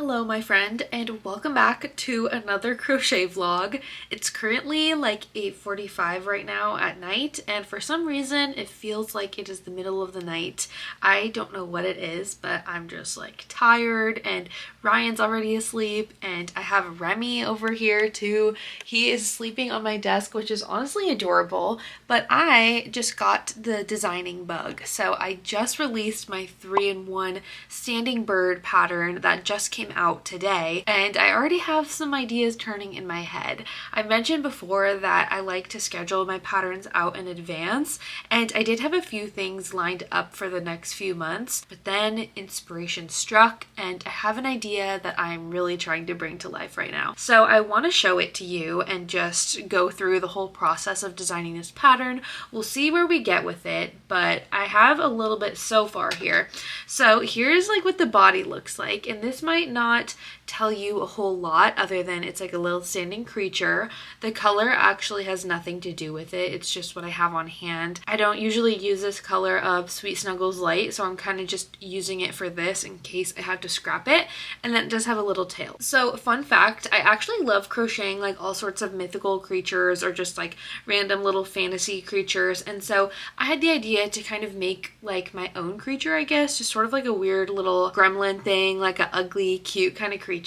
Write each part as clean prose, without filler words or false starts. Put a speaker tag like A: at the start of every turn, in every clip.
A: Hello my friend, and welcome back to another crochet vlog. It's currently like 8:45 right now at night, and for some reason it feels like it is the middle of the night. I don't know what it is, but I'm just like tired, and Ryan's already asleep, and I have Remy over here too. He is sleeping on my desk, which is honestly adorable, but I just got the designing bug. So I just released my 3-in-1 standing bird pattern that just came out today, and I already have some ideas turning in my head. I mentioned before that I like to schedule my patterns out in advance, and I did have a few things lined up for the next few months, but then inspiration struck and I have an idea that I'm really trying to bring to life right now. So I want to show it to you and just go through the whole process of designing this pattern. We'll see where we get with it, but I have a little bit so far here. So here's like what the body looks like, and this might not tell you a whole lot other than it's like a little standing creature. The color actually has nothing to do with it. It's just what I have on hand. I don't usually use this color of Sweet Snuggles Light, so I'm kind of just using it for this in case I have to scrap it. And then it does have a little tail. So fun fact, I actually love crocheting like all sorts of mythical creatures or just like random little fantasy creatures. And so I had the idea to kind of make like my own creature, I guess, just sort of like a weird little gremlin thing, like an ugly, cute kind of creature.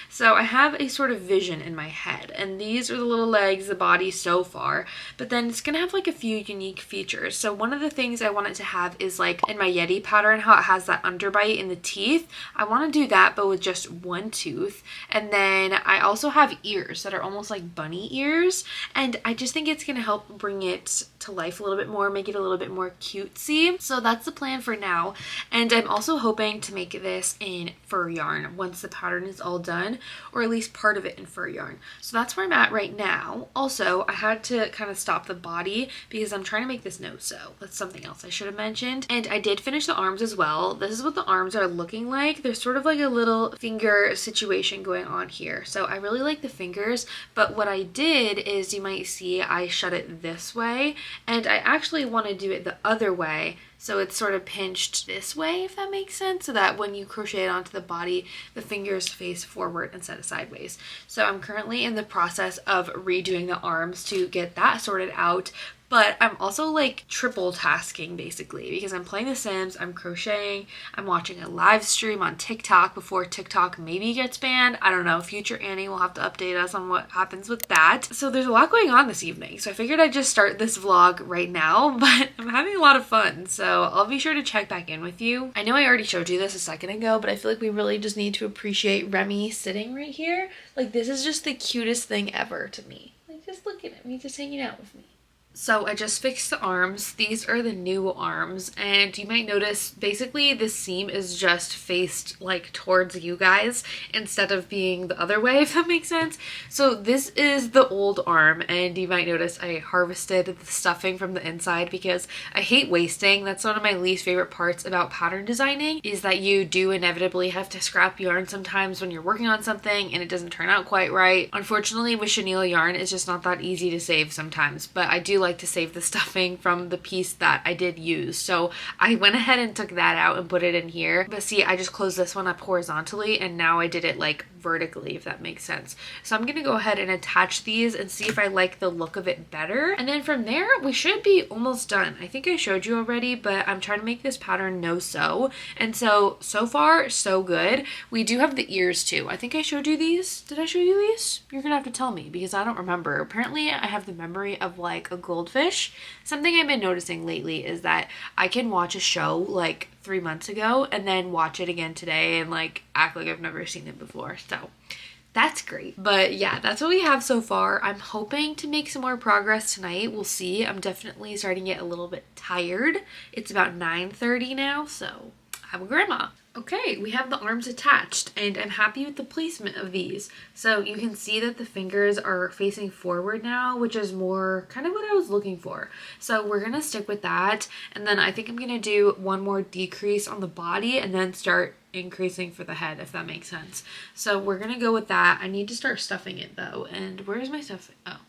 A: So I have a sort of vision in my head, and these are the little legs, the body so far, but then it's gonna have like a few unique features. So one of the things I want it to have is like in my Yeti pattern, how it has that underbite in the teeth. I want to do that but with just one tooth. And then I also have ears that are almost like bunny ears, and I just think it's gonna help bring it to life a little bit more, make it a little bit more cutesy. So that's the plan for now, and I'm also hoping to make this in fur yarn once the pattern is all done, or at least part of it in fur yarn. So that's where I'm at right now. Also, I had to kind of stop the body because I'm trying to make this no-sew. That's something else I should have mentioned. And I did finish the arms as well. This is what the arms are looking like. There's sort of like a little finger situation going on here. So I really like the fingers, but what I did is, you might see I shut it this way, and I actually want to do it the other way. So it's sort of pinched this way, if that makes sense, so that when you crochet it onto the body, the fingers face forward instead of sideways. So I'm currently in the process of redoing the arms to get that sorted out. But I'm also like triple tasking basically, because I'm playing The Sims, I'm crocheting, I'm watching a live stream on TikTok before TikTok maybe gets banned. I don't know, future Annie will have to update us on what happens with that. So there's a lot going on this evening. So I figured I'd just start this vlog right now, but I'm having a lot of fun. So I'll be sure to check back in with you. I know I already showed you this a second ago, but I feel like we really just need to appreciate Remy sitting right here. Like, this is just the cutest thing ever to me. Like, just look at me, just hanging out with me. So I just fixed the arms. These are the new arms, and you might notice basically this seam is just faced like towards you guys instead of being the other way, if that makes sense. So this is the old arm, and you might notice I harvested the stuffing from the inside because I hate wasting. That's one of my least favorite parts about pattern designing, is that you do inevitably have to scrap yarn sometimes when you're working on something and it doesn't turn out quite right. Unfortunately, with chenille yarn, it's just not that easy to save sometimes, but I do like to save the stuffing from the piece that I did use. So I went ahead and took that out and put it in here. But see, I just closed this one up horizontally, and now I did it like vertically, if that makes sense. So I'm gonna go ahead and attach these and see if I like the look of it better. And then from there, we should be almost done. I think I showed you already, but I'm trying to make this pattern no-sew. And so far, so good. We do have the ears too. I think I showed you these. Did I show you these? You're gonna have to tell me because I don't remember. Apparently, I have the memory of like a goldfish. Something I've been noticing lately is that I can watch a show like 3 months ago and then watch it again today and like act like I've never seen it before. So that's great. But yeah, that's what we have so far. I'm hoping to make some more progress tonight. We'll see. I'm definitely starting to get a little bit tired. It's about 9:30 now, so I'm a grandma. Okay, we have the arms attached, and I'm happy with the placement of these. So you can see that the fingers are facing forward now, which is more kind of what I was looking for. So we're gonna stick with that, and then I think I'm gonna do one more decrease on the body and then start increasing for the head, if that makes sense. So we're gonna go with that. I need to start stuffing it though, and where's my stuffing? Oh,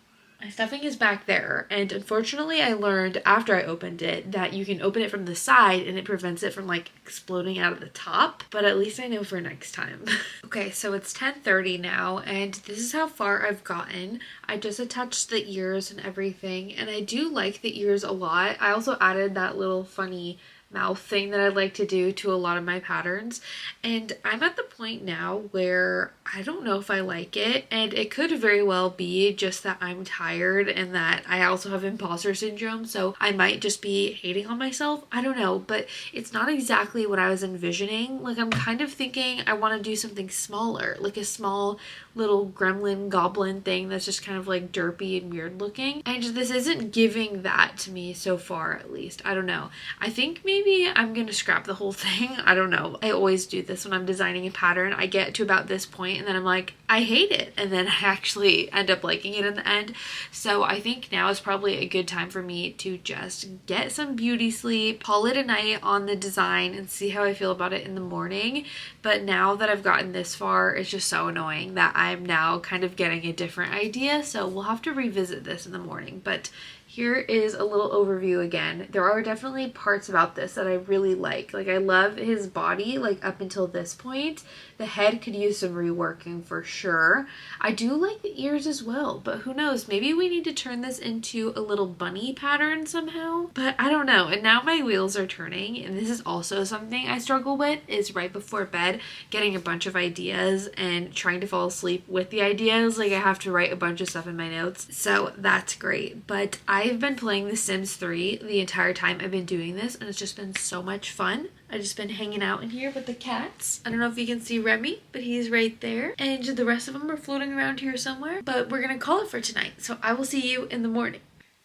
A: My stuffing is back there, and unfortunately I learned after I opened it that you can open it from the side and it prevents it from like exploding out of the top, but at least I know for next time. Okay, so it's 10:30 now, and this is how far I've gotten. I just attached the ears and everything, and I do like the ears a lot. I also added that little funny mouth thing that I like to do to a lot of my patterns, and I'm at the point now where I don't know if I like it, and it could very well be just that I'm tired and that I also have imposter syndrome, so I might just be hating on myself. I don't know, but it's not exactly what I was envisioning. Like, I'm kind of thinking I want to do something smaller, like a small little gremlin goblin thing that's just kind of like derpy and weird looking, and this isn't giving that to me so far, at least. I don't know. I think maybe I'm gonna scrap the whole thing. I don't know. I always do this when I'm designing a pattern. I get to about this point and then I'm like, I hate it, and then I actually end up liking it in the end. So I think now is probably a good time for me to just get some beauty sleep, call it a night on the design, and see how I feel about it in the morning. But now that I've gotten this far, it's just so annoying that I'm now kind of getting a different idea, so we'll have to revisit this in the morning. But here is a little overview again. There are definitely parts about this that I really like. Like, I love his body, like up until this point. The head could use some reworking for sure. I do like the ears as well, but who knows? Maybe we need to turn this into a little bunny pattern somehow. But I don't know. And now my wheels are turning, and this is also something I struggle with, is right before bed getting a bunch of ideas and trying to fall asleep with the ideas. Like, I have to write a bunch of stuff in my notes. So that's great. But I've been playing The Sims 3 the entire time I've been doing this, and it's just been so much fun. I've just been hanging out in here with the cats. I don't know if you can see Remy, but he's right there. And the rest of them are floating around here somewhere. But we're gonna call it for tonight. So I will see you in the morning.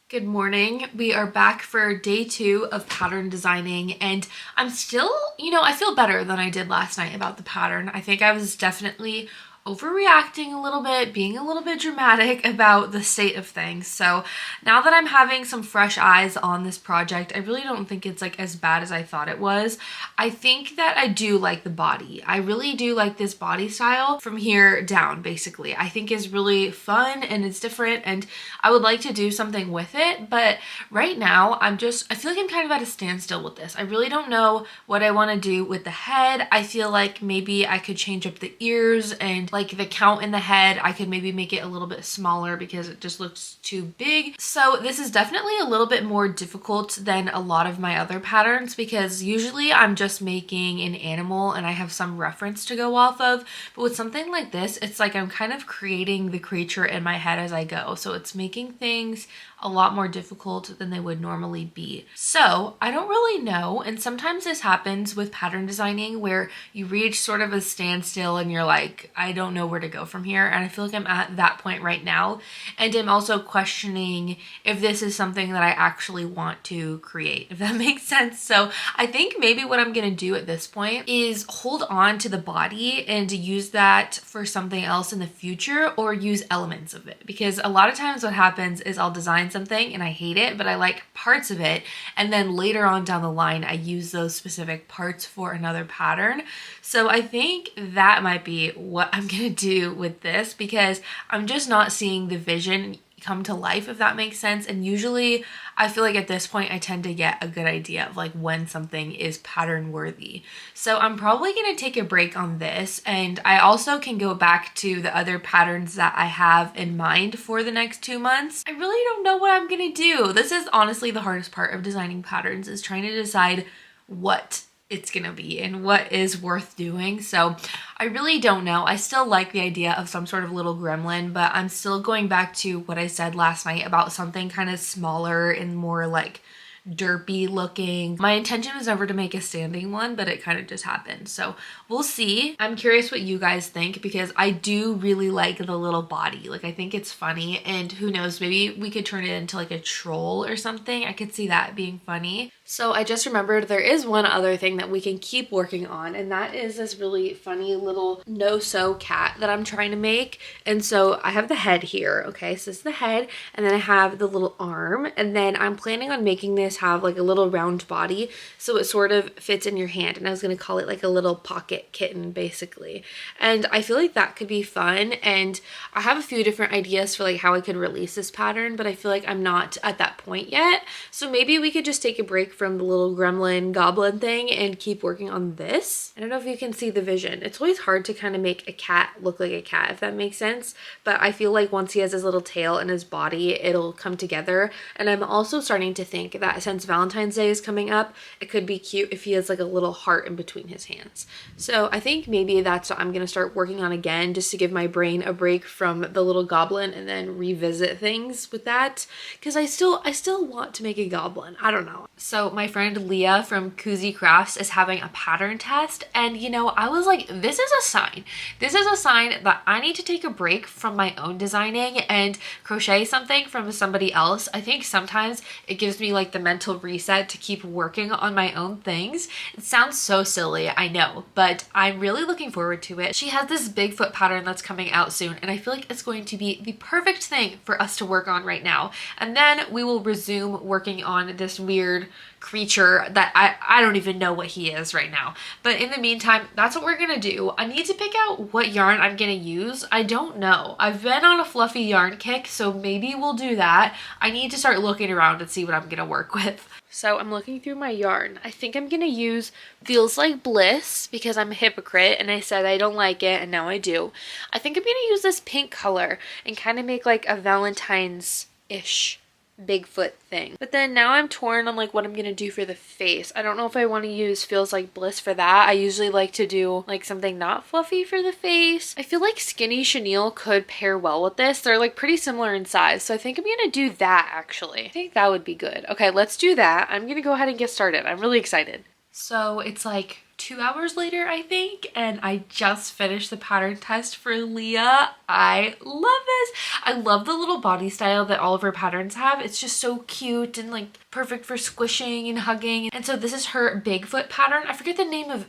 A: Good morning. We are back for day 2 of pattern designing, and I'm still, I feel better than I did last night about the pattern. I think I was definitely overreacting a little bit, being a little bit dramatic about the state of things. So now that I'm having some fresh eyes on this project, I really don't think it's like as bad as I thought it was. I think that I do like the body. I really do like this body style from here down, basically. I think is really fun and it's different, and I would like to do something with it, but right now I feel like I'm kind of at a standstill with this. I really don't know what I want to do with the head. I feel like maybe I could change up the ears and like the count in the head. I could maybe make it a little bit smaller because it just looks too big. So this is definitely a little bit more difficult than a lot of my other patterns, because usually I'm just making an animal and I have some reference to go off of. But with something like this, it's like I'm kind of creating the creature in my head as I go. So it's making things a lot more difficult than they would normally be. So I don't really know, and sometimes this happens with pattern designing where you reach sort of a standstill and you're like, I don't know where to go from here, and I feel like I'm at that point right now, and I'm also questioning if this is something that I actually want to create, if that makes sense. So I think maybe what I'm gonna do at this point is hold on to the body and use that for something else in the future, or use elements of it, because a lot of times what happens is I'll design something and I hate it, but I like parts of it, and then later on down the line I use those specific parts for another pattern. So I think that might be what I'm gonna do with this, because I'm just not seeing the vision come to life, if that makes sense. And usually I feel like at this point I tend to get a good idea of like when something is pattern worthy. So I'm probably gonna take a break on this, and I also can go back to the other patterns that I have in mind for the next 2 months. I really don't know what I'm gonna do. This is honestly the hardest part of designing patterns, is trying to decide what it's gonna be and what is worth doing. So I really don't know. I still like the idea of some sort of little gremlin, but I'm still going back to what I said last night about something kind of smaller and more like derpy looking. My intention was never to make a standing one, but it kind of just happened. So we'll see. I'm curious what you guys think, because I do really like the little body. Like, I think it's funny, and who knows, maybe we could turn it into like a troll or something. I could see that being funny. So I just remembered there is one other thing that we can keep working on, and that is this really funny little no-sew cat that I'm trying to make. And so I have the head here, okay? So this is the head, and then I have the little arm, and then I'm planning on making this have like a little round body, so it sort of fits in your hand, and I was going to call it like a little pocket kitten basically. And I feel like that could be fun, and I have a few different ideas for like how I could release this pattern, but I feel like I'm not at that point yet. So maybe we could just take a break from the little gremlin goblin thing and keep working on this. I don't know if you can see the vision. It's always hard to kind of make a cat look like a cat, if that makes sense, but I feel like once he has his little tail and his body, it'll come together. And I'm also starting to think that since Valentine's Day is coming up, it could be cute if he has like a little heart in between his hands. So I think maybe that's what I'm gonna start working on again, just to give my brain a break from the little goblin and then revisit things with that, because I still want to make a goblin. I don't know. So my friend Leah from Koozie Crafts is having a pattern test, and you know, I was like, this is a sign. This is a sign that I need to take a break from my own designing and crochet something from somebody else. I think sometimes it gives me like the mental reset to keep working on my own things. It sounds so silly, I know, but I'm really looking forward to it. She has this Bigfoot pattern that's coming out soon, and I feel like it's going to be the perfect thing for us to work on right now. And then we will resume working on this weird creature that I don't even know what he is right now. But in the meantime, that's what we're gonna do. I need to pick out what yarn I'm gonna use. I don't know. I've been on a fluffy yarn kick, so maybe we'll do that. I need to start looking around and see what I'm gonna work with. So I'm looking through my yarn. I think I'm gonna use Feels Like Bliss because I'm a hypocrite and I said I don't like it and now I do. I think I'm gonna use this pink color and kind of make like a Valentine's-ish Bigfoot thing. But then now I'm torn on like what I'm gonna do for the face. I don't know if I want to use Feels Like Bliss for that. I usually like to do like something not fluffy for the face. I feel like Skinny Chenille could pair well with this. They're like pretty similar in size, so I think I'm gonna do that actually. I think that would be good. Okay, let's do that. I'm gonna go ahead and get started. I'm really excited. So it's like 2 hours later, I think, and I just finished the pattern test for Leah. I love this. I love the little body style that all of her patterns have. It's just so cute and like perfect for squishing and hugging. And so this is her Bigfoot pattern. I forget the name of,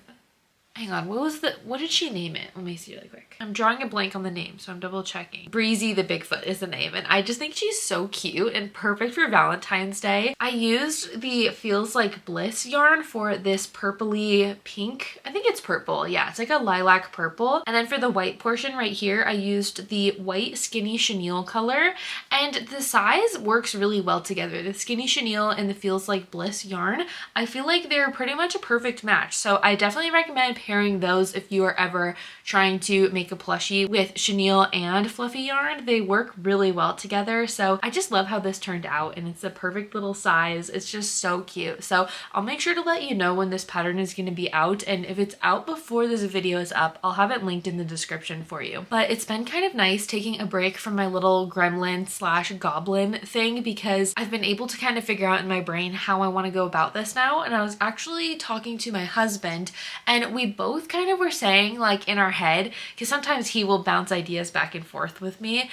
A: hang on, what did she name it? Let me see really quick. I'm drawing a blank on the name, so I'm double checking. Breezy the Bigfoot is the name, and I just think she's so cute and perfect for Valentine's Day. I used the Feels Like Bliss yarn for this purpley pink. I think it's purple. Yeah, it's like a lilac purple. And then for the white portion right here, I used the white Skinny Chenille color, and the size works really well together. The Skinny Chenille and the Feels Like Bliss yarn, I feel like they're pretty much a perfect match. So I definitely recommend pairing those if you are ever trying to make a plushie with chenille and fluffy yarn. They work really well together. So I just love how this turned out, and it's a perfect little size. It's just so cute. So I'll make sure to let you know when this pattern is going to be out, and if it's out before this video is up, I'll have it linked in the description for you. But it's been kind of nice taking a break from my little gremlin slash goblin thing, because I've been able to kind of figure out in my brain how I want to go about this now. And I was actually talking to my husband, and we both kind of were saying like in our head, because sometimes he will bounce ideas back and forth with me,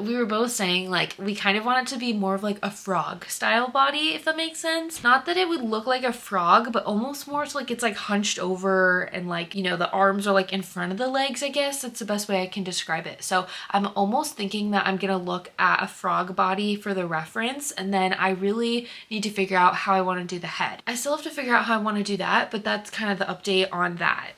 A: we were both saying like we kind of want it to be more of like a frog style body, if that makes sense. Not that it would look like a frog, but almost more so like it's like hunched over, and like, you know, the arms are like in front of the legs. I guess that's the best way I can describe it. So I'm almost thinking that I'm gonna look at a frog body for the reference, and then I really need to figure out how I want to do the head. I still have to figure out how I want to do that, but that's kind of the update on that.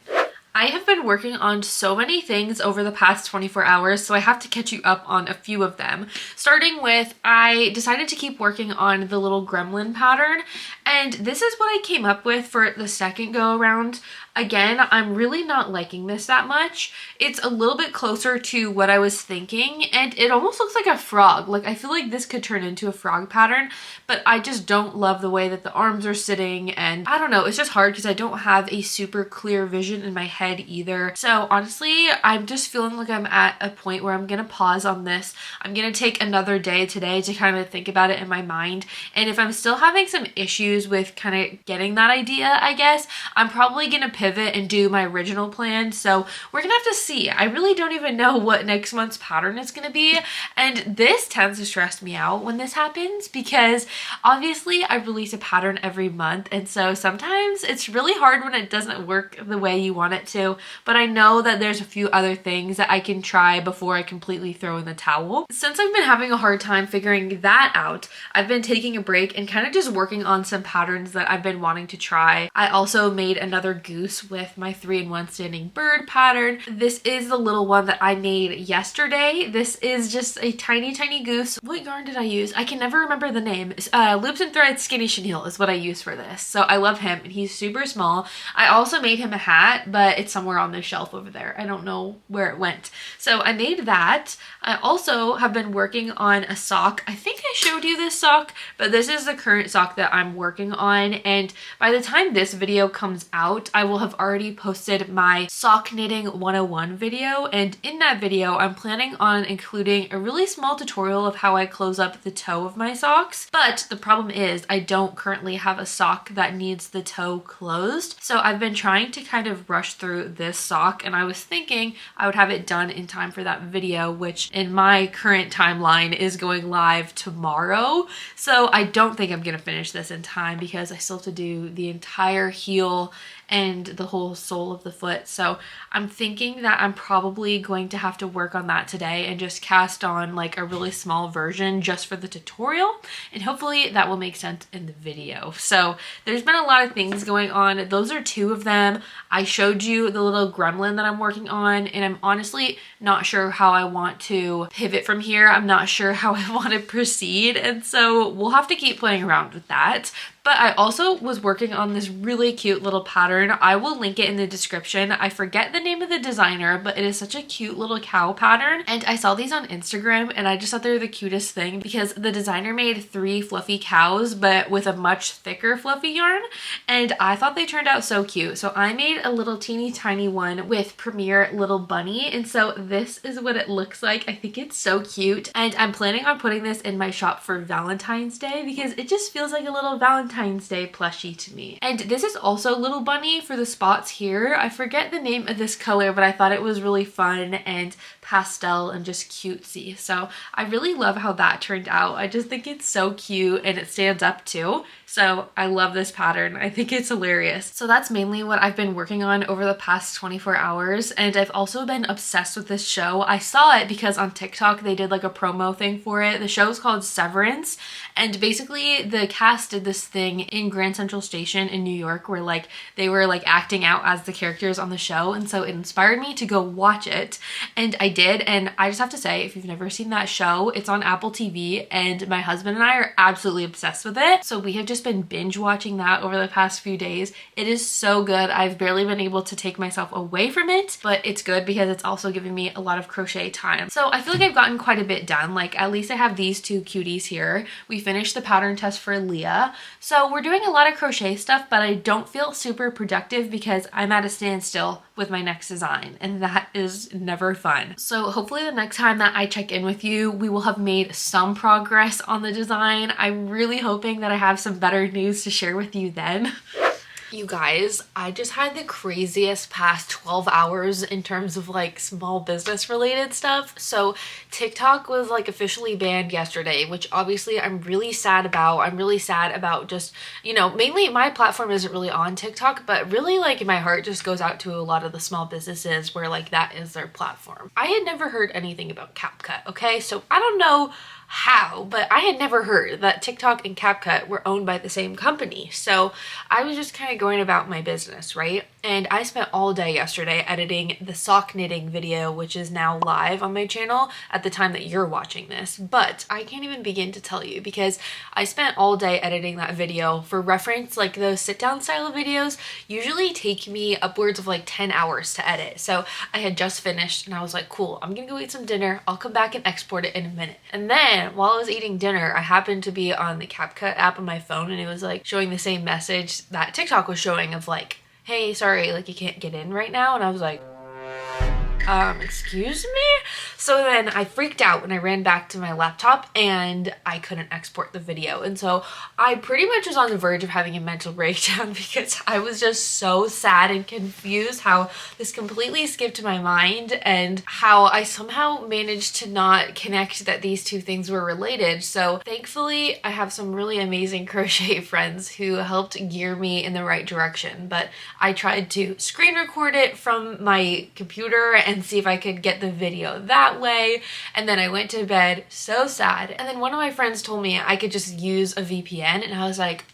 A: I have been working on so many things over the past 24 hours, so I have to catch you up on a few of them. Starting with, I decided to keep working on the little gremlin pattern, and this is what I came up with for the second go around. Again, I'm really not liking this that much. It's a little bit closer to what I was thinking, and it almost looks like a frog. Like, I feel like this could turn into a frog pattern, but I just don't love the way that the arms are sitting, and I don't know, it's just hard because I don't have a super clear vision in my head either. So honestly, I'm just feeling like I'm at a point where I'm gonna pause on this. I'm gonna take another day today to kind of think about it in my mind, and if I'm still having some issues with kind of getting that idea, I guess, I'm probably gonna pick pivot and do my original plan. So we're gonna have to see. I really don't even know what next month's pattern is gonna be. And this tends to stress me out when this happens because obviously I release a pattern every month. And so sometimes it's really hard when it doesn't work the way you want it to. But I know that there's a few other things that I can try before I completely throw in the towel. Since I've been having a hard time figuring that out, I've been taking a break and kind of just working on some patterns that I've been wanting to try. I also made another goose with my 3-in-1 standing bird pattern. This is the little one that I made yesterday. This is just a tiny goose. What yarn did I use? I can never remember the name. Loops and Threads Skinny Chenille is what I use for this. So I love him and he's super small. I also made him a hat, but it's somewhere on the shelf over there. I don't know where it went. So I made that. I also have been working on a sock. I think I showed you this sock, but this is the current sock that I'm working on. And by the time this video comes out, I will have already posted my sock knitting 101 video. And in that video, I'm planning on including a really small tutorial of how I close up the toe of my socks. But the problem is I don't currently have a sock that needs the toe closed. So I've been trying to kind of rush through this sock, and I was thinking I would have it done in time for that video, which in my current timeline is going live tomorrow. So I don't think I'm gonna finish this in time because I still have to do the entire heel and the whole sole of the foot. So I'm thinking that I'm probably going to have to work on that today and just cast on like a really small version just for the tutorial, and hopefully that will make sense in the video. So there's been a lot of things going on. Those are two of them. I showed you the little gremlin that I'm working on, and I'm honestly not sure how I want to pivot from here. I'm not sure how I want to proceed, and so we'll have to keep playing around with that. But I also was working on this really cute little pattern. I will link it in the description. I forget the name of the designer, but it is such a cute little cow pattern. And I saw these on Instagram and I just thought they were the cutest thing because the designer made 3 fluffy cows, but with a much thicker fluffy yarn. And I thought they turned out so cute. So I made a little teeny tiny one with Premier Little Bunny. And so this is what it looks like. I think it's so cute. And I'm planning on putting this in my shop for Valentine's Day because it just feels like a little Valentine's Day plushie to me. And this is also Little Bunny for the spots here. I forget the name of this color, but I thought it was really fun and pastel and just cutesy. So I really love how that turned out. I just think it's so cute and it stands up too. So I love this pattern. I think it's hilarious. So that's mainly what I've been working on over the past 24 hours. And I've also been obsessed with this show. I saw it because on TikTok they did like a promo thing for it. The show is called Severance. And basically the cast did this thing in Grand Central Station in New York where like they were like acting out as the characters on the show. And so it inspired me to go watch it. And I did. And I just have to say, if you've never seen that show, it's on Apple TV and my husband and I are absolutely obsessed with it. So we have just been binge watching that over the past few days. It is so good. I've barely been able to take myself away from it, but it's good because it's also giving me a lot of crochet time. So I feel like I've gotten quite a bit done. Like at least I have these 2 cuties here. We finished the pattern test for Leah. So we're doing a lot of crochet stuff, but I don't feel super productive because I'm at a standstill with my next design, and that is never fun. So hopefully the next time that I check in with you, we will have made some progress on the design. I'm really hoping that I have some better news to share with you then. You guys, I just had the craziest past 12 hours in terms of like small business related stuff. So TikTok was like officially banned yesterday, which obviously I'm really sad about. I'm really sad about just, you know, mainly my platform isn't really on TikTok, but really like my heart just goes out to a lot of the small businesses where like that is their platform. I had never heard anything about CapCut, okay? So I don't know how, but I had never heard that TikTok and CapCut were owned by the same company. So I was just kind of going about my business, right? And I spent all day yesterday editing the sock knitting video, which is now live on my channel at the time that you're watching this. But I can't even begin to tell you because I spent all day editing that video. For reference, like those sit down style videos usually take me upwards of like 10 hours to edit. So I had just finished and I was like, cool, I'm gonna go eat some dinner. I'll come back and export it in a minute. And then while I was eating dinner, I happened to be on the CapCut app on my phone and it was like showing the same message that TikTok was showing of like, hey, sorry, like you can't get in right now. And I was like, excuse me? So then I freaked out when I ran back to my laptop and I couldn't export the video. And so I pretty much was on the verge of having a mental breakdown because I was just so sad and confused how this completely skipped my mind and how I somehow managed to not connect that these two things were related. So thankfully I have some really amazing crochet friends who helped gear me in the right direction. But I tried to screen record it from my computer and see if I could get the video that way, and then I went to bed so sad. And then one of my friends told me I could just use a VPN, and I was like,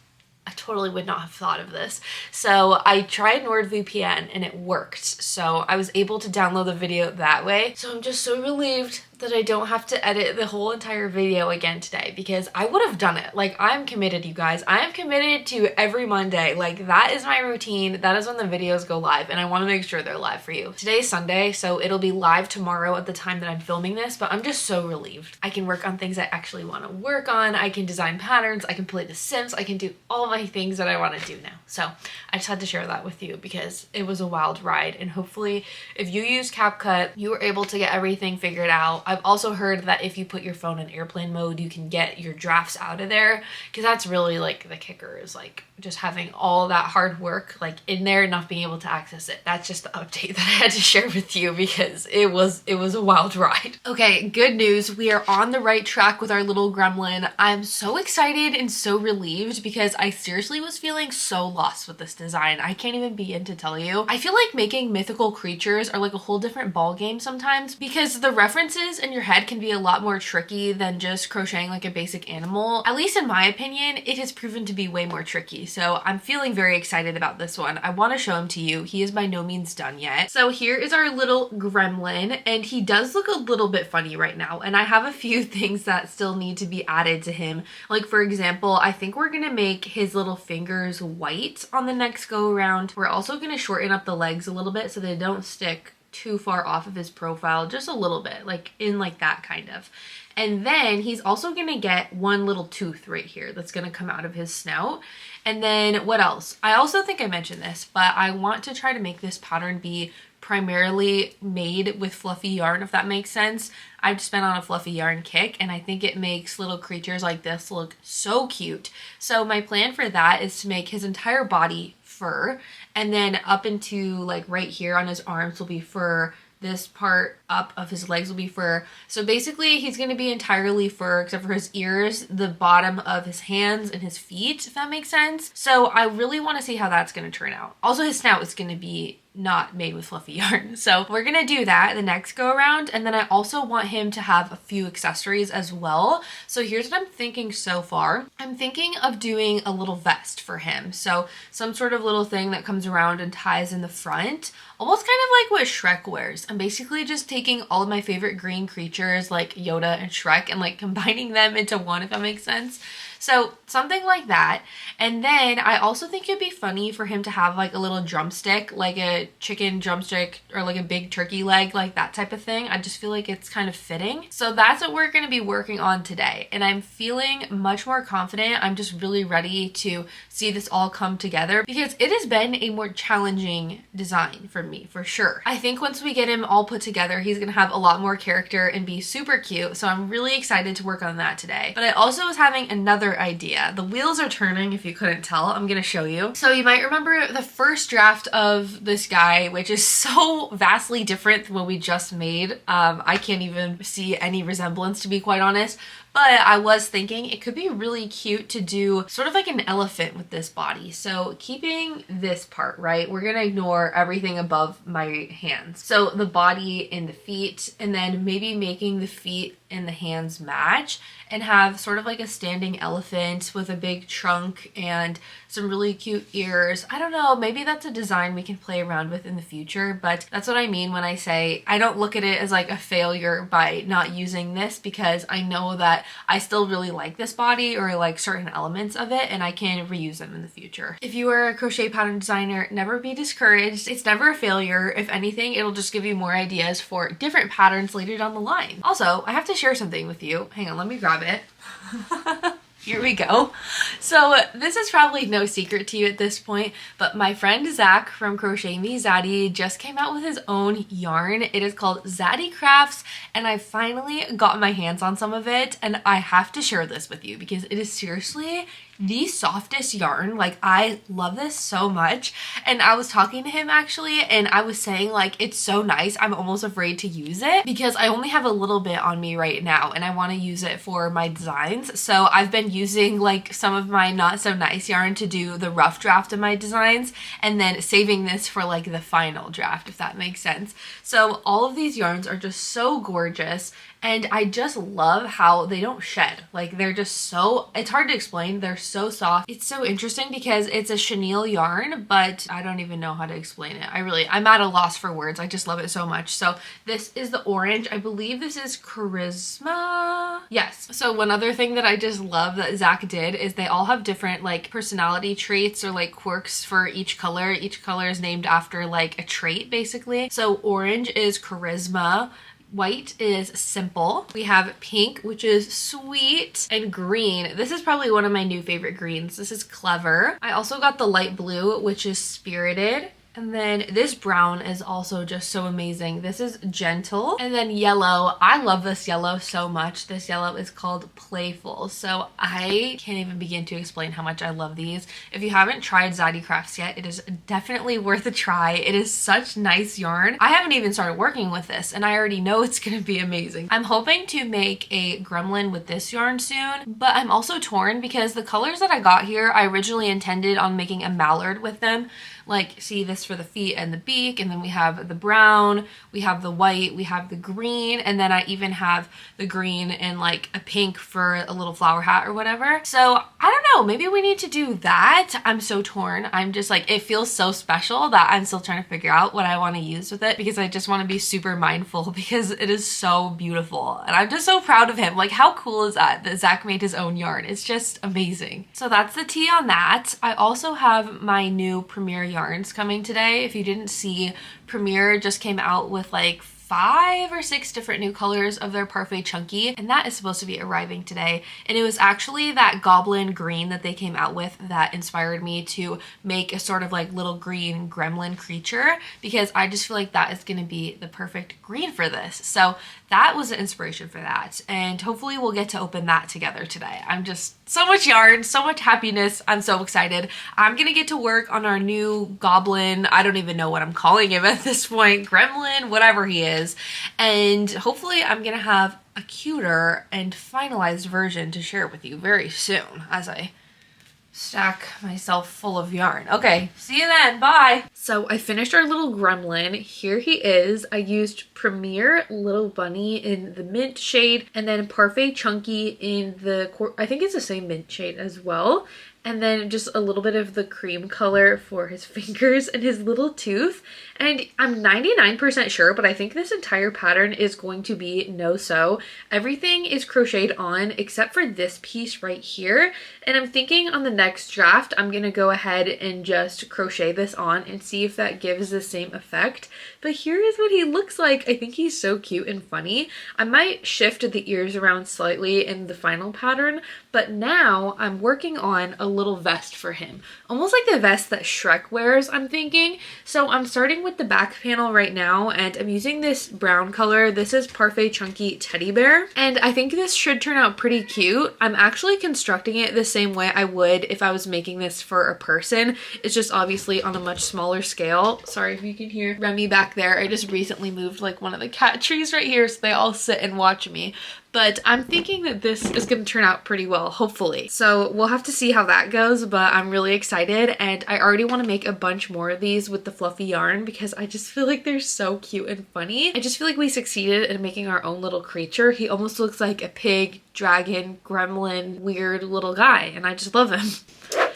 A: I totally would not have thought of this. So I tried NordVPN and it worked. So I was able to download the video that way. So I'm just so relieved that I don't have to edit the whole entire video again today, because I would have done it. Like, I'm committed, you guys. I am committed to every Monday. Like, that is my routine. That is when the videos go live, and I want to make sure they're live for you. Today's Sunday, so it'll be live tomorrow at the time that I'm filming this, but I'm just so relieved. I can work on things I actually want to work on. I can design patterns. I can play The Sims. I can do all my things that I want to do now. So I just had to share that with you because it was a wild ride, and hopefully if you use CapCut, you were able to get everything figured out. I've also heard that if you put your phone in airplane mode, you can get your drafts out of there, because that's really like the kicker, is like just having all that hard work like in there and not being able to access it. That's just the update that I had to share with you because it was a wild ride. Okay, good news. We are on the right track with our little gremlin. I'm so excited and so relieved because I seriously was feeling so lost with this design. I can't even begin to tell you. I feel like making mythical creatures are like a whole different ball game sometimes, because the references in your head can be a lot more tricky than just crocheting like a basic animal. At least in my opinion, it has proven to be way more tricky. So I'm feeling very excited about this one. I want to show him to you. He is by no means done yet. So here is our little gremlin, and he does look a little bit funny right now. And I have a few things that still need to be added to him. Like, for example, I think we're gonna make his little fingers white on the next go around. We're also gonna shorten up the legs a little bit so they don't stick too far off of his profile, just a little bit, like in like that kind of. And then he's also gonna get one little tooth right here that's gonna come out of his snout. And then what else? I also think I mentioned this, but I want to try to make this pattern be primarily made with fluffy yarn, if that makes sense. I've just been on a fluffy yarn kick, and I think it makes little creatures like this look so cute. So my plan for that is to make his entire body fur, and then up into like right here on his arms will be fur. This part up of his legs will be fur. So basically he's going to be entirely fur except for his ears, the bottom of his hands, and his feet, if that makes sense. So I really want to see how that's going to turn out. Also, his snout is going to be not made with fluffy yarn. So we're gonna do that the next go around. And then I also want him to have a few accessories as well. So here's what I'm thinking so far. I'm thinking of doing a little vest for him. So some sort of little thing that comes around and ties in the front, almost kind of like what Shrek wears. I'm basically just taking all of my favorite green creatures like Yoda and Shrek and like combining them into one, if that makes sense. So something like that. And then I also think it'd be funny for him to have like a little drumstick, like a chicken drumstick or like a big turkey leg, like that type of thing. I just feel like it's kind of fitting. So that's what we're going to be working on today. And I'm feeling much more confident. I'm just really ready to see this all come together because it has been a more challenging design for me, for sure. I think once we get him all put together, he's going to have a lot more character and be super cute. So I'm really excited to work on that today. But I also was having another idea. The wheels are turning, if you couldn't tell. I'm gonna show you. So you might remember the first draft of this guy, which is so vastly different than what we just made. I can't even see any resemblance, to be quite honest. But I was thinking it could be really cute to do sort of like an elephant with this body. So keeping this part, right? We're gonna ignore everything above my hands. So the body and the feet, and then maybe making the feet and the hands match and have sort of like a standing elephant with a big trunk and some really cute ears. I don't know, maybe that's a design we can play around with in the future, but that's what I mean when I say I don't look at it as like a failure by not using this, because I know that I still really like this body or like certain elements of it and I can reuse them in the future. If you are a crochet pattern designer, never be discouraged. It's never a failure. If anything, it'll just give you more ideas for different patterns later down the line. Also, I have to share something with you. Hang on, let me grab it.
B: Here we go. So this is probably no secret to you at this point, but my friend Zach from Crochet Me Zaddy just came out with his own yarn. It is called Zaddy Crafts, and I finally got my hands on some of it, and I have to share this with you because it is seriously the softest yarn. Like, I love this so much. And I was talking to him actually, and I was saying like, it's so nice, I'm almost afraid to use it because I only have a little bit on me right now and I want to use it for my designs. So I've been using like some of my not so nice yarn to do the rough draft of my designs, and then saving this for like the final draft, if that makes sense. So all of these yarns are just so gorgeous, and I just love how they don't shed. Like, they're just so, it's hard to explain. They're so soft. It's so interesting because it's a chenille yarn, but I don't even know how to explain it. I'm at a loss for words. I just love it so much. So this is the orange. I believe this is Charisma. Yes. So one other thing that I just love that Zach did is they all have different like personality traits or like quirks for each color. Each color is named after like a trait basically. So orange is Charisma. White is Simple. We have pink, which is Sweet, and green. This is probably one of my new favorite greens. This is Clever. I also got the light blue, which is Spirited. And then this brown is also just so amazing. This is Gentle. And then yellow. I love this yellow so much. This yellow is called Playful. So I can't even begin to explain how much I love these. If you haven't tried Zaddy Crafts yet, it is definitely worth a try. It is such nice yarn. I haven't even started working with this, and I already know it's gonna be amazing. I'm hoping to make a gremlin with this yarn soon, but I'm also torn because the colors that I got here, I originally intended on making a mallard with them. Like, see this for the feet and the beak, and then we have the brown, we have the white, we have the green, and then I even have the green and like a pink for a little flower hat or whatever. So I don't know, maybe we need to do that. I'm so torn. I'm just like, it feels so special that I'm still trying to figure out what I want to use with it because I just want to be super mindful because it is so beautiful. And I'm just so proud of him. Like, how cool is that Zach made his own yarn? It's just amazing. So that's the tea on that. I also have my new Premier yarns coming today. If you didn't see, Premier just came out with like 5 or 6 different new colors of their Parfait Chunky, and that is supposed to be arriving today. And it was actually that goblin green that they came out with that inspired me to make a sort of like little green gremlin creature, because I just feel like that is going to be the perfect green for this. So that was the inspiration for that, and hopefully we'll get to open that together today. I'm just so much yarn, so much happiness. I'm so excited. I'm gonna get to work on our new goblin. I don't even know what I'm calling him at this point. Gremlin, whatever he is. And hopefully I'm gonna have a cuter and finalized version to share with you very soon as I stack myself full of yarn. Okay, see you then. Bye.
A: So I finished our little gremlin. Here he is. I used Premier Little Bunny in the mint shade, and then Parfait Chunky in the, I think it's the same mint shade as well. And then just a little bit of the cream color for his fingers and his little tooth. And I'm 99% sure, but I think this entire pattern is going to be no-sew. Everything is crocheted on except for this piece right here. And I'm thinking on the next draft, I'm gonna go ahead and just crochet this on and see if that gives the same effect. But here is what he looks like. I think he's so cute and funny. I might shift the ears around slightly in the final pattern, but now I'm working on a little vest for him. Almost like the vest that Shrek wears, I'm thinking. So I'm starting with the back panel right now, and I'm using this brown color. This is Parfait Chunky Teddy Bear, and I think this should turn out pretty cute. I'm actually constructing it the same way I would if I was making this for a person. It's just obviously on a much smaller scale. Sorry if you can hear Remy back there. I just recently moved like one of the cat trees right here, so they all sit and watch me. But I'm thinking that this is going to turn out pretty well, hopefully. So we'll have to see how that goes, but I'm really excited, and I already want to make a bunch more of these with the fluffy yarn because I just feel like they're so cute and funny. I just feel like we succeeded in making our own little creature. He almost looks like a pig, dragon, gremlin, weird little guy, and I just love him.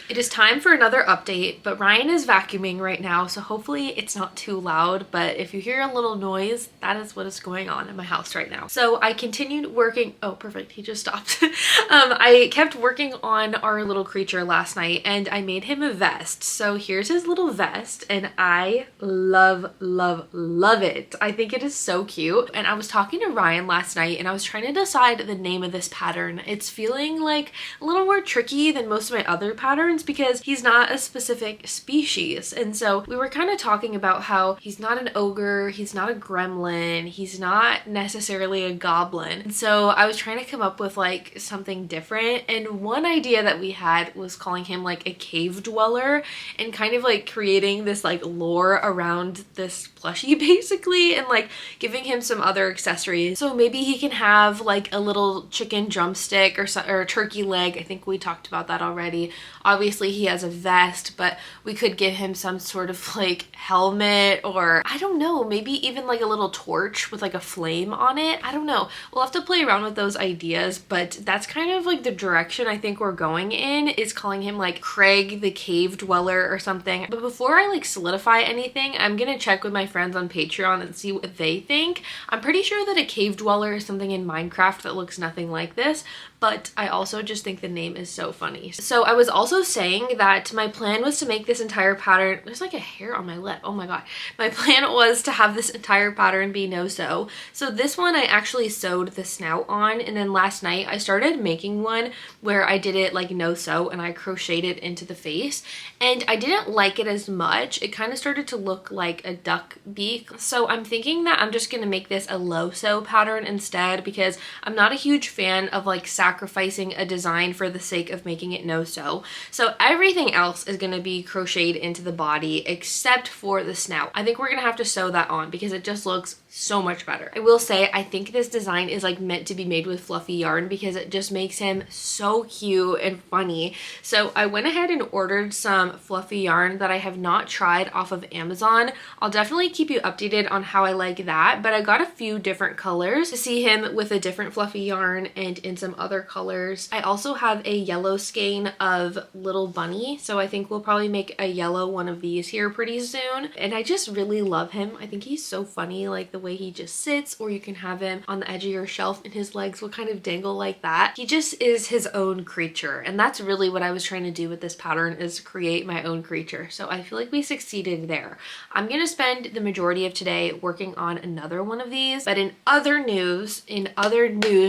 A: it is time for another update, but Ryan is vacuuming right now, so hopefully it's not too loud, but if you hear a little noise, that is what is going on in my house right now. So I continued working, oh perfect, he just stopped. I kept working on our little creature last night and I made him a vest. So here's his little vest and I love it. I think it is so cute. And I was talking to Ryan last night and I was trying to decide the name of this pattern. It's feeling like a little more tricky than most of my other patterns because he's not a specific species. And so we were kind of talking about how he's not an ogre, he's not a gremlin, he's not necessarily a goblin. And so I was trying to come up with like something different, and one idea that we had was calling him like a cave dweller and kind of like creating this like lore around this plushie basically, and like giving him some other accessories. So maybe he can have like a little chicken drumstick or turkey leg. I think we talked about that already. Obviously he has a vest, but we could give him some sort of like helmet, or I don't know, maybe even like a little torch with like a flame on it. I don't know. We'll have to play around with those ideas, but that's kind of like the direction I think we're going in, is calling him like Craig the Cave Dweller or something. But before I like solidify anything, I'm gonna check with my friends on Patreon and see what they think. I'm pretty sure that a cave dweller is something in Minecraft that looks nothing like this, but I also just think the name is so funny. So I was also saying that my plan was to make this entire pattern, there's like a hair on my lip, oh my god. My plan was to have this entire pattern be no-sew. So this one I actually sewed the snout on, and then last night I started making one where I did it like no-sew and I crocheted it into the face, and I didn't like it as much. It kind of started to look like a duck beak. So I'm thinking that I'm just gonna make this a low-sew pattern instead, because I'm not a huge fan of like sacrificing a design for the sake of making it no-sew. So everything else is going to be crocheted into the body except for the snout. I think we're going to have to sew that on because it just looks so much better. I will say I think this design is like meant to be made with fluffy yarn because it just makes him so cute and funny. So I went ahead and ordered some fluffy yarn that I have not tried off of Amazon. I'll definitely keep you updated on how I like that, but I got a few different colors to see him with a different fluffy yarn and in some other colors. I also have a yellow skein of Little Bunny, so I think we'll probably make a yellow one of these here pretty soon. And I just really love him. I think he's so funny, like the way he just sits, or you can have him on the edge of your shelf and his legs will kind of dangle like that. He just is his own creature, and that's really what I was trying to do with this pattern, is create my own creature. So I feel like we succeeded there. I'm gonna spend the majority of today working on another one of these, but in other news,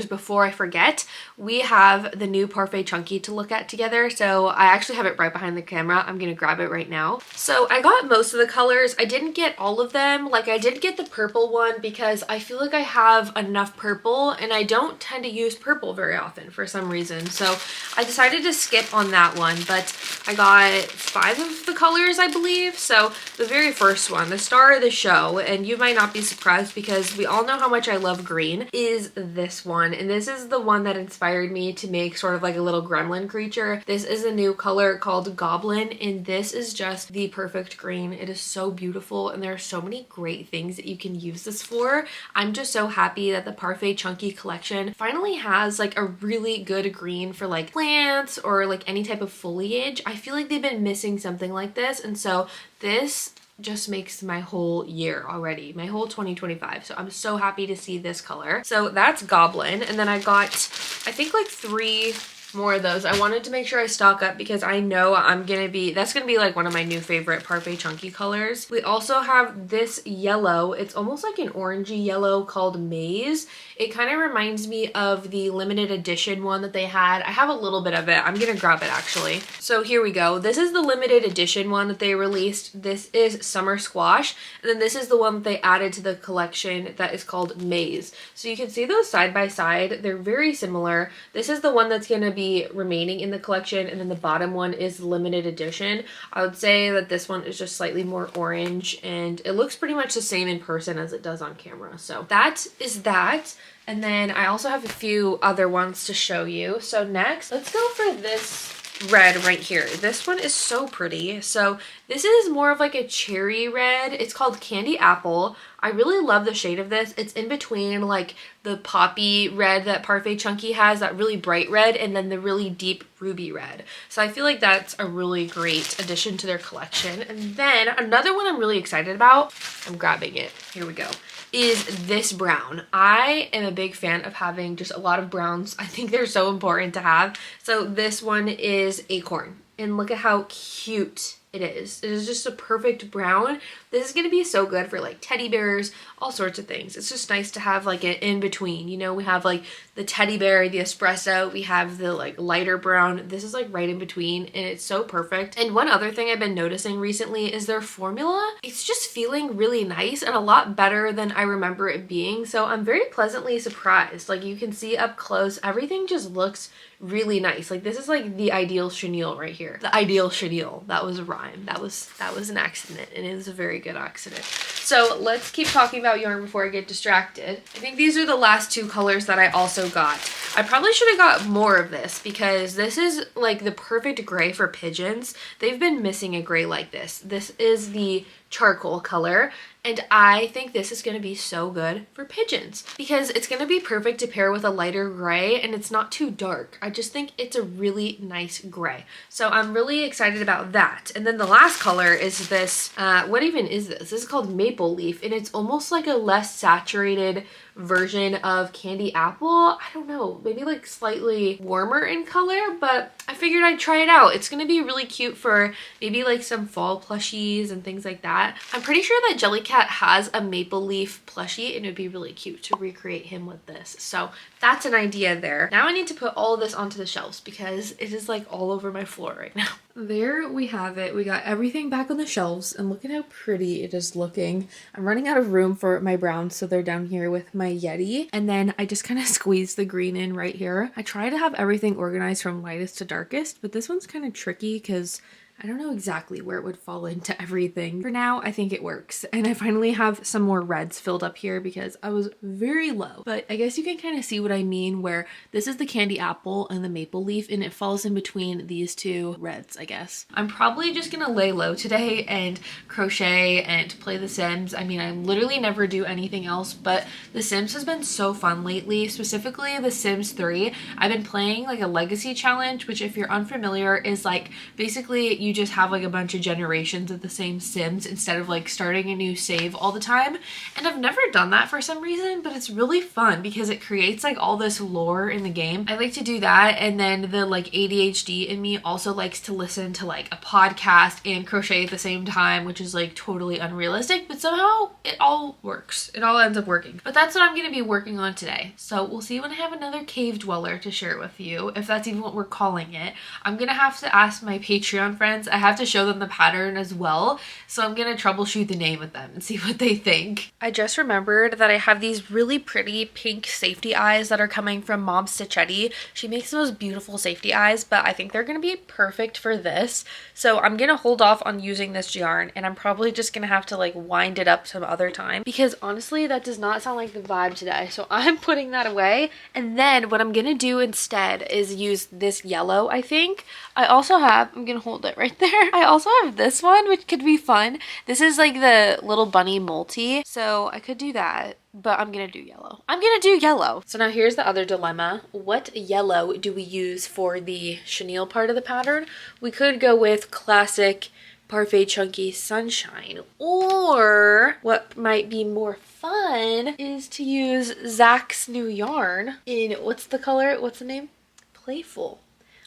A: before I forget, we have the new Parfait Chunky to look at together. So I actually have it right behind the camera. I'm gonna grab it right now. So I got most of the colors. I didn't get all of them. Like I did get the purple one because I feel like I have enough purple and I don't tend to use purple very often for some reason. So I decided to skip on that one, but I got 5 of the colors, I believe. So the very first one, the star of the show, and you might not be surprised because we all know how much I love green, is this one. And this is the one that inspired me to make sort of like a little gremlin creature. This is a new color called Goblin, and this is just the perfect green. It is so beautiful and there are so many great things that you can use this for. I'm just so happy that the Parfait Chunky collection finally has like a really good green for like plants or like any type of foliage. I feel like they've been missing something like this, and so this just makes my whole year already, my whole 2025. So I'm so happy to see this color. So that's Goblin, and then I got I think like 3 more of those. I wanted to make sure I stock up because I know that's gonna be like one of my new favorite Parfait Chunky colors. We also have this yellow. It's almost like an orangey yellow called Maze. It kind of reminds me of the limited edition one that they had. I have a little bit of it. I'm gonna grab it actually. So here we go. This is the limited edition one that they released. This is Summer Squash, and then this is the one that they added to the collection that is called Maze. So you can see those side by side. They're very similar. This is the one that's gonna be remaining in the collection, and then the bottom one is limited edition. I would say that this one is just slightly more orange, and it looks pretty much the same in person as it does on camera. So that is that. And then I also have a few other ones to show you. So next, let's go for this red right here. This one is so pretty. So this is more of like a cherry red. It's called Candy Apple. I really love the shade of this. It's in between like the poppy red that Parfait Chunky has, that really bright red, and then the really deep ruby red. So I feel like that's a really great addition to their collection. And then another one I'm really excited about, I'm grabbing it, here we go, is this brown. I am a big fan of having just a lot of browns. I think they're so important to have. So this one is Acorn, and look at how cute it is. It is just a perfect brown. This is gonna be so good for like teddy bears, all sorts of things. It's just nice to have like an in-between, you know, we have like the teddy bear, the espresso, we have the like lighter brown. This is like right in between, and it's so perfect. And one other thing I've been noticing recently is their formula. It's just feeling really nice and a lot better than I remember it being. So I'm very pleasantly surprised. Like you can see up close, everything just looks really nice. Like this is like the ideal chenille right here. The ideal chenille. That was a rhyme. That was an accident, and it was a very good accident. So let's keep talking about yarn before I get distracted. I think these are the last two colors that I also got. I probably should have got more of this because this is like the perfect gray for pigeons. They've been missing a gray like this. This is the charcoal color, and I think this is going to be so good for pigeons because it's going to be perfect to pair with a lighter gray, and it's not too dark. I just think it's a really nice gray. So I'm really excited about that. And then the last color is this, what even is this? This is called Maple Leaf, and it's almost like a less saturated version of Candy Apple. I don't know, maybe like slightly warmer in color, but I figured I'd try it out. It's gonna be really cute for maybe like some fall plushies and things like that. I'm pretty sure that Jellycat has a maple leaf plushie, and it would be really cute to recreate him with this. So that's an idea there. Now I need to put all of this onto the shelves because it is like all over my floor right now. There we have it. We got everything back on the shelves, and look at how pretty it is looking. I'm running out of room for my browns, so they're down here with my Yeti. And then I just kind of squeeze the green in right here. I try to have everything organized from lightest to darkest, but this one's kind of tricky because I don't know exactly where it would fall into everything. For now, I think it works. And I finally have some more reds filled up here because I was very low. But I guess you can kind of see what I mean, where this is the Candy Apple and the Maple Leaf, and it falls in between these two reds, I guess. I'm probably just gonna lay low today and crochet and play The Sims. I mean, I literally never do anything else, but The Sims has been so fun lately, specifically The Sims 3. I've been playing like a legacy challenge, which if you're unfamiliar is like basically you just have like a bunch of generations of the same Sims instead of like starting a new save all the time. And I've never done that for some reason, but it's really fun because it creates like all this lore in the game. I like to do that, and then the like ADHD in me also likes to listen to like a podcast and crochet at the same time, which is like totally unrealistic, but somehow it all works. It all ends up working. But that's what I'm going to be working on today. So we'll see when I have another cave dweller to share with you, if that's even what we're calling it. I'm going to have to ask my Patreon friends. I have to show them the pattern as well, so I'm gonna troubleshoot the name with them and see what they think. I just remembered that I have these really pretty pink safety eyes that are coming from Mom Stitchetti. She makes the most beautiful safety eyes, but I think they're gonna be perfect for this. So I'm gonna hold off on using this yarn, and I'm probably just gonna have to like wind it up some other time because honestly that does not sound like the vibe today. So I'm putting that away, and then what I'm gonna do instead is use this yellow. I think I also have, I'm gonna hold it right there. I also have this one, which could be fun. This is like the little bunny multi, so I could do that, but I'm gonna do yellow. I'm gonna do yellow. So now here's the other dilemma. What yellow do we use for the chenille part of the pattern? We could go with classic Parfait Chunky Sunshine, or what might be more fun is to use Zach's new yarn in, what's the color? What's the name? Playful.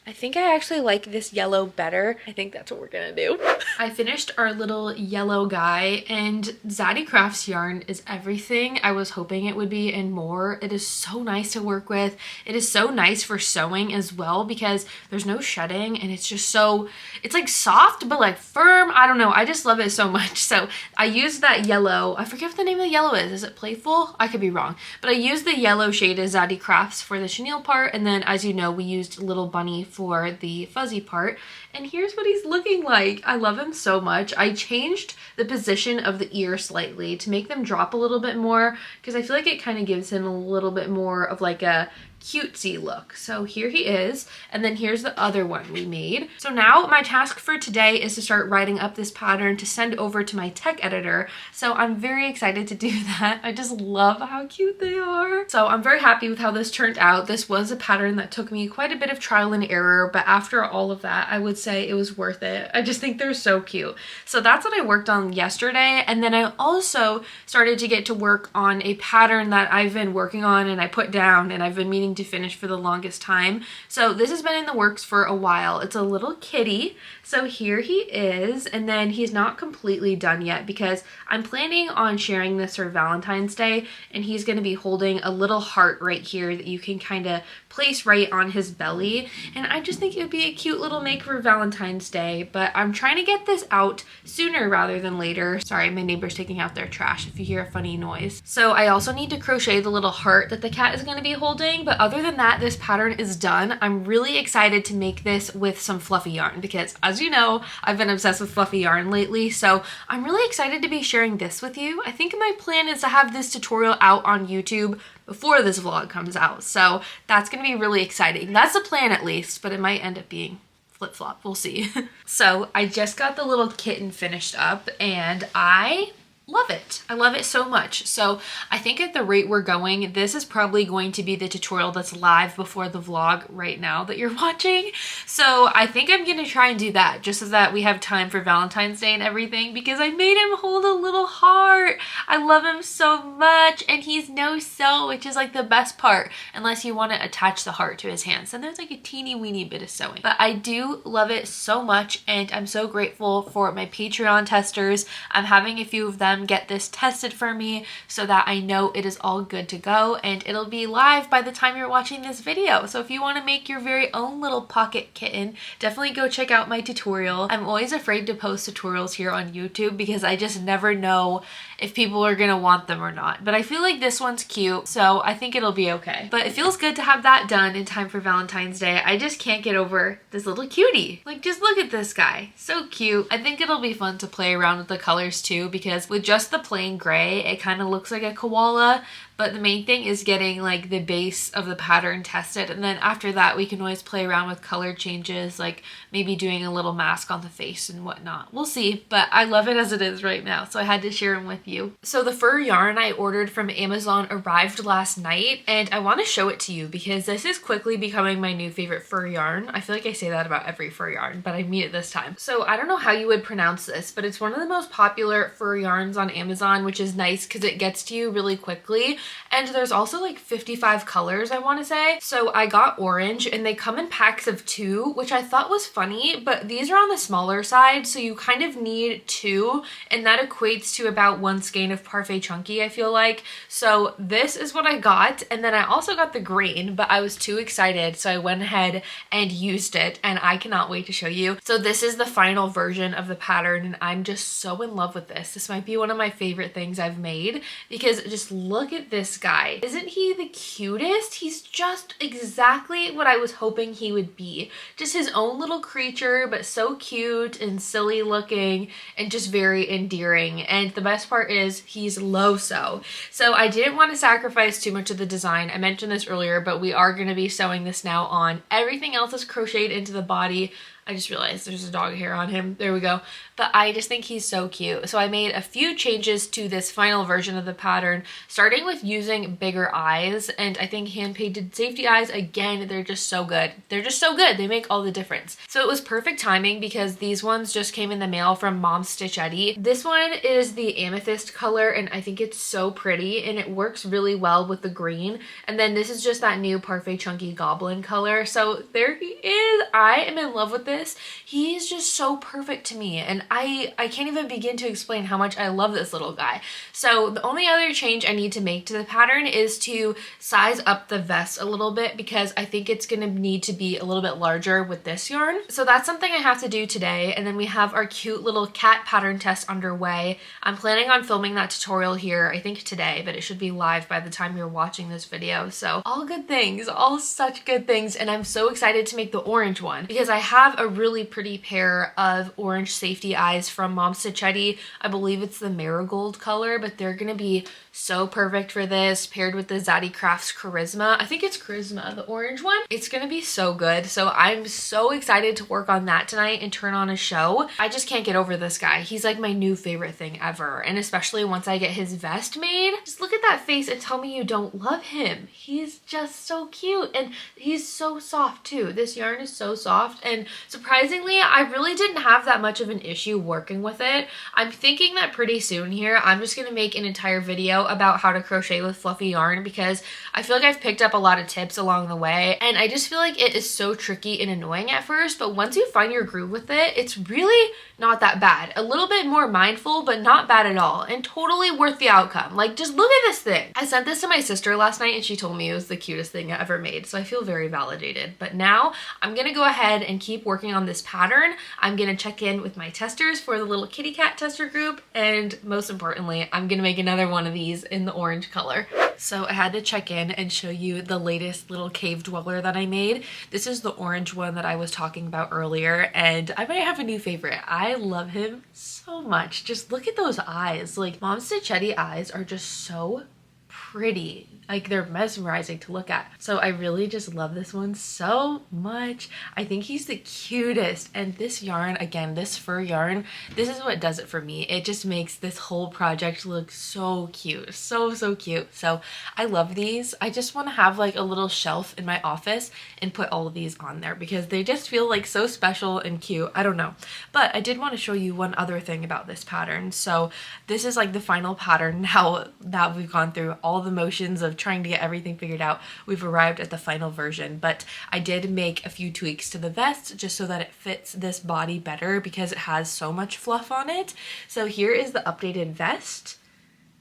A: I think I actually like this yellow better. I think that's what we're gonna do. I finished our little yellow guy, and Zaddy Crafts yarn is everything I was hoping it would be and more. It is so nice to work with. It is so nice for sewing as well because there's no shedding, and it's just so, it's like soft but like firm. I don't know, I just love it so much. So I used that yellow. I forget what the name of the yellow is. Is it Playful? I could be wrong. But I used the yellow shade of Zaddy Crafts for the chenille part, and then as you know, we used Little Bunny for the fuzzy part, and here's what he's looking like. I love him so much. I changed the position of the ear slightly to make them drop a little bit more because I feel like it kind of gives him a little bit more of like a
B: cutesy look. So here he is, and then here's the other one we made. So now my task for today is to start writing up this pattern to send over to my tech editor. So I'm very excited to do that. I just love how cute they are. So I'm very happy with how this turned out. This was a pattern that took me quite a bit of trial and error, but after all of that, I would say it was worth it. I just think they're so cute. So that's what I worked on yesterday, and then I also started to get to work on a pattern that I've been working on and I put down and I've been meaning to finish for the longest time. So this has been in the works for a while. It's a little kitty. So here he is, and then he's not completely done yet because I'm planning on sharing this for Valentine's Day, and he's going to be holding a little heart right here that you can kind of place right on his belly, and I just think it would be a cute little make for Valentine's Day, but I'm trying to get this out sooner rather than later. Sorry, my neighbor's taking out their trash if you hear a funny noise. So I also need to crochet the little heart that the cat is going to be holding, but other than that, this pattern is done. I'm really excited to make this with some fluffy yarn because, as you know, I've been obsessed with fluffy yarn lately, so I'm really excited to be sharing this with you. I think my plan is to have this tutorial out on YouTube before this vlog comes out, so that's gonna be really exciting. That's the plan at least, but it might end up being flip-flop, we'll see. So I just got the little kitten finished up and I love it. I love it so much. So I think at the rate we're going, this is probably going to be the tutorial that's live before the vlog right now that you're watching. So I think I'm going to try and do that just so that we have time for Valentine's Day and everything, because I made him hold a little heart. I love him so much, and he's no sew, which is like the best part, unless you want to attach the heart to his hands. And there's like a teeny weeny bit of sewing. But I do love it so much, and I'm so grateful for my Patreon testers. I'm having a few of them get this tested for me so that I know it is all good to go, and it'll be live by the time you're watching this video. So if you want to make your very own little pocket kitten, definitely go check out my tutorial. I'm always afraid to post tutorials here on YouTube because I just never know if people are gonna want them or not, but I feel like this one's cute, so I think it'll be okay. But it feels good to have that done in time for Valentine's Day. I just can't get over this little cutie. Like, just look at this guy, so cute. I think it'll be fun to play around with the colors too, because with just the plain gray, it kind of looks like a koala, but the main thing is getting like the base of the pattern tested, and then after that we can always play around with color changes, like maybe doing a little mask on the face and whatnot. We'll see, but I love it as it is right now, so I had to share them with you. So the fur yarn I ordered from Amazon arrived last night, and I want to show it to you because this is quickly becoming my new favorite fur yarn. I feel like I say that about every fur yarn, but I mean it this time. So I don't know how you would pronounce this, but it's one of the most popular fur yarns on Amazon, which is nice because it gets to you really quickly. And there's also like 55 colors, I want to say. So I got orange, and they come in packs of 2, which I thought was funny, but these are on the smaller side, so you kind of need 2, and that equates to about 1 skein of Parfait Chunky, I feel like. So this is what I got, and then I also got the green, but I was too excited, so I went ahead and used it, and I cannot wait to show you. So this is the final version of the pattern, and I'm just so in love with this. This might be one of my favorite things I've made, because just look at this guy. Isn't he the cutest? He's just exactly what I was hoping he would be. Just his own little creature, but so cute and silly looking and just very endearing. And the best part is he's low sew. So I didn't want to sacrifice too much of the design. I mentioned this earlier, but we are going to be sewing this now on. Everything else is crocheted into the body. I just realized there's a dog hair on him. There we go. But I just think he's so cute. So I made a few changes to this final version of the pattern, starting with using bigger eyes. And I think hand-painted safety eyes, again, they're just so good. They're just so good. They make all the difference. So it was perfect timing because these ones just came in the mail from Mom Stitchetti. This one is the amethyst color, and I think it's so pretty, and it works really well with the green. And then this is just that new Parfait Chunky Goblin color. So there he is. I am in love with this. He's just so perfect to me, and I can't even begin to explain how much I love this little guy. So the only other change I need to make to the pattern is to size up the vest a little bit, because I think it's going to need to be a little bit larger with this yarn. So that's something I have to do today, and then we have our cute little cat pattern test underway. I'm planning on filming that tutorial here, I think today, but it should be live by the time you're watching this video. So all good things, all such good things, and I'm so excited to make the orange one because I have a a really pretty pair of orange safety eyes from Mom Stitchetti. I believe it's the marigold color, but they're gonna be so perfect for this, paired with the Zaddy Crafts Charisma. I think it's Charisma, the orange one. It's gonna be so good. So I'm so excited to work on that tonight and turn on a show. I just can't get over this guy. He's like my new favorite thing ever. And especially once I get his vest made, just look at that face and tell me you don't love him. He's just so cute and he's so soft too. This yarn is so soft, and surprisingly, I really didn't have that much of an issue working with it. I'm thinking that pretty soon here, I'm just gonna make an entire video about how to crochet with fluffy yarn, because I feel like I've picked up a lot of tips along the way, and I just feel like it is so tricky and annoying at first, but once you find your groove with it, it's really not that bad. A little bit more mindful, but not bad at all, and totally worth the outcome. Like, just look at this thing. I sent this to my sister last night and she told me it was the cutest thing I ever made, so I feel very validated. But now I'm gonna go ahead and keep working on this pattern. I'm gonna check in with my testers for the little kitty cat tester group, and most importantly, I'm gonna make another one of these in the orange color. So I had to check in and show you the latest little cave dweller that I made. This is the orange one that I was talking about earlier, and I might have a new favorite. I love him so much. Just look at those eyes. Like, Mom Stitchetti eyes are just so pretty. Like, they're mesmerizing to look at. So I really just love this one so much. I think he's the cutest. And this yarn, again, this fur yarn, this is what does it for me. It just makes this whole project look so cute. So, so cute. So I love these. I just want to have like a little shelf in my office and put all of these on there because they just feel like so special and cute. I don't know. But I did want to show you one other thing about this pattern. So this is like the final pattern now that we've gone through all the motions of trying to get everything figured out. We've arrived at the final version, but I did make a few tweaks to the vest just so that it fits this body better because it has so much fluff on it. So here is the updated vest,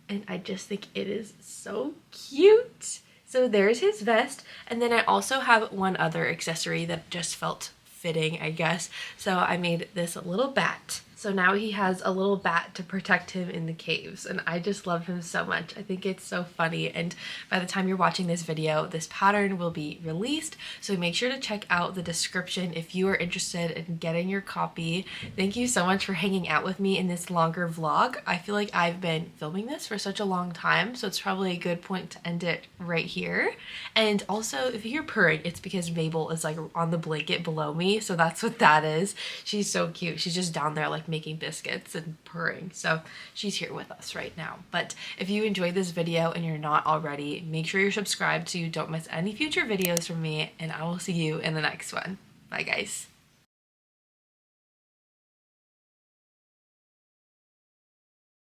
B: and I just think it is so cute. So there's his vest, and then I also have one other accessory that just felt fitting, I guess. So I made this little bat. So now he has a little bat to protect him in the caves, and I just love him so much. I think it's so funny, and by the time you're watching this video, this pattern will be released, so make sure to check out the description if you are interested in getting your copy. Thank you so much for hanging out with me in this longer vlog. I feel like I've been filming this for such a long time, so it's probably a good point to end it right here. And also, if you hear purring, it's because Mabel is like on the blanket below me, so that's what that is. She's so cute. She's just down there like making biscuits and purring, so she's here with us right now. But if you enjoyed this video and you're not already, make sure you're subscribed so you don't miss any future videos from me, and I will see you in the next one. Bye guys.